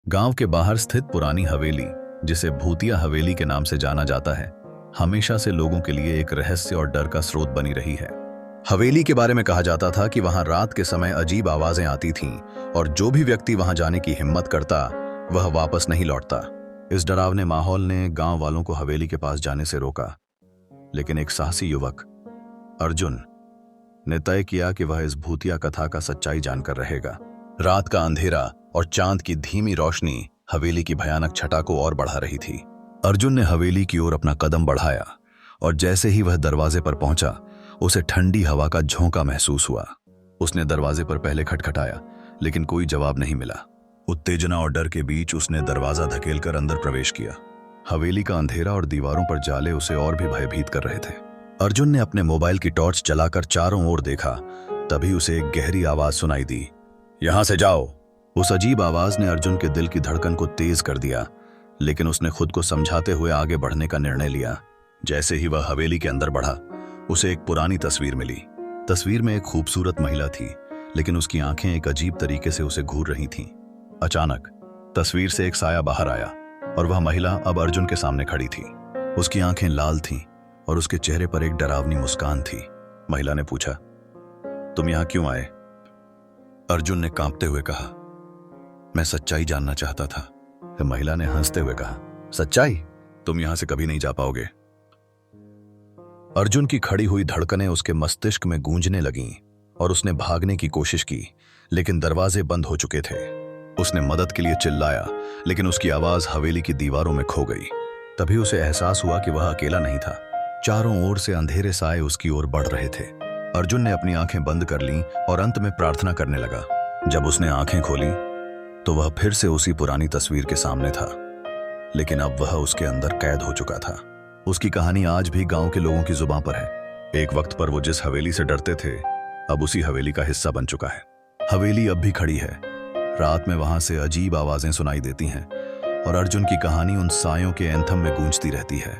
गांव के बाहर स्थित पुरानी हवेली, जिसे भूतिया हवेली के नाम से जाना जाता है, हमेशा से लोगों के लिए एक रहस्य और डर का स्रोत बनी रही है। हवेली के बारे में कहा जाता था कि वहां रात के समय अजीब आवाजें आती थीं और जो भी व्यक्ति वहां जाने की हिम्मत करता वह वापस नहीं लौटता। इस डरावने माहौल ने गांव वालों को हवेली के पास जाने से रोका, लेकिन एक साहसी युवक अर्जुन ने तय किया कि वह इस भूतिया कथा का सच्चाई जानकर रहेगा। रात का अंधेरा और चांद की धीमी रोशनी हवेली की भयानक छटा को और बढ़ा रही थी। अर्जुन ने हवेली की ओर अपना कदम बढ़ाया और जैसे ही वह दरवाजे पर पहुंचा, उसे ठंडी हवा का झोंका महसूस हुआ। उसने दरवाजे पर पहले खटखटाया, लेकिन कोई जवाब नहीं मिला। उत्तेजना और डर के बीच उसने दरवाजा धकेलकर अंदर प्रवेश किया। हवेली का अंधेरा और दीवारों पर जाले उसे और भी भयभीत कर रहे थे। अर्जुन ने अपने मोबाइल की टॉर्च जलाकर चारों ओर देखा। तभी उसे एक गहरी आवाज सुनाई दी, यहां से जाओ। उस अजीब आवाज ने अर्जुन के दिल की धड़कन को तेज कर दिया, लेकिन उसने खुद को समझाते हुए आगे बढ़ने का निर्णय लिया। जैसे ही वह हवेली के अंदर बढ़ा, उसे एक पुरानी तस्वीर मिली। तस्वीर में एक खूबसूरत महिला थी, लेकिन उसकी आंखें एक अजीब तरीके से उसे घूर रही थीं। अचानक तस्वीर से एक साया बाहर आया और वह महिला अब अर्जुन के सामने खड़ी थी। उसकी आंखें लाल थीं और उसके चेहरे पर एक डरावनी मुस्कान थी। महिला ने पूछा, तुम यहां क्यों आए? अर्जुन ने कांपते हुए कहा, मैं सच्चाई जानना चाहता था। फिर महिला ने हंसते हुए कहा, सच्चाई? तुम यहां से कभी नहीं जा पाओगे। अर्जुन की खड़ी हुई धड़कनें उसके मस्तिष्क में गूंजने लगीं और उसने भागने की कोशिश की, लेकिन दरवाजे बंद हो चुके थे। उसने मदद के लिए चिल्लाया, लेकिन उसकी आवाज हवेली की दीवारों में खो गई। तभी उसे एहसास हुआ कि वह अकेला नहीं था। चारों ओर से अंधेरे साए उसकी ओर बढ़ रहे थे। अर्जुन ने अपनी आंखें बंद कर लीं और अंत में प्रार्थना करने लगा। जब उसने आंखें खोली तो वह फिर से उसी पुरानी तस्वीर के सामने था, लेकिन अब वह उसके अंदर कैद हो चुका था। उसकी कहानी आज भी गांव के लोगों की जुबान पर है। एक वक्त पर वो जिस हवेली से डरते थे, अब उसी हवेली का हिस्सा बन चुका है। हवेली अब भी खड़ी है। रात में वहां से अजीब आवाजें सुनाई देती हैं और अर्जुन की कहानी उन सायों के एंथम में गूंजती रहती है।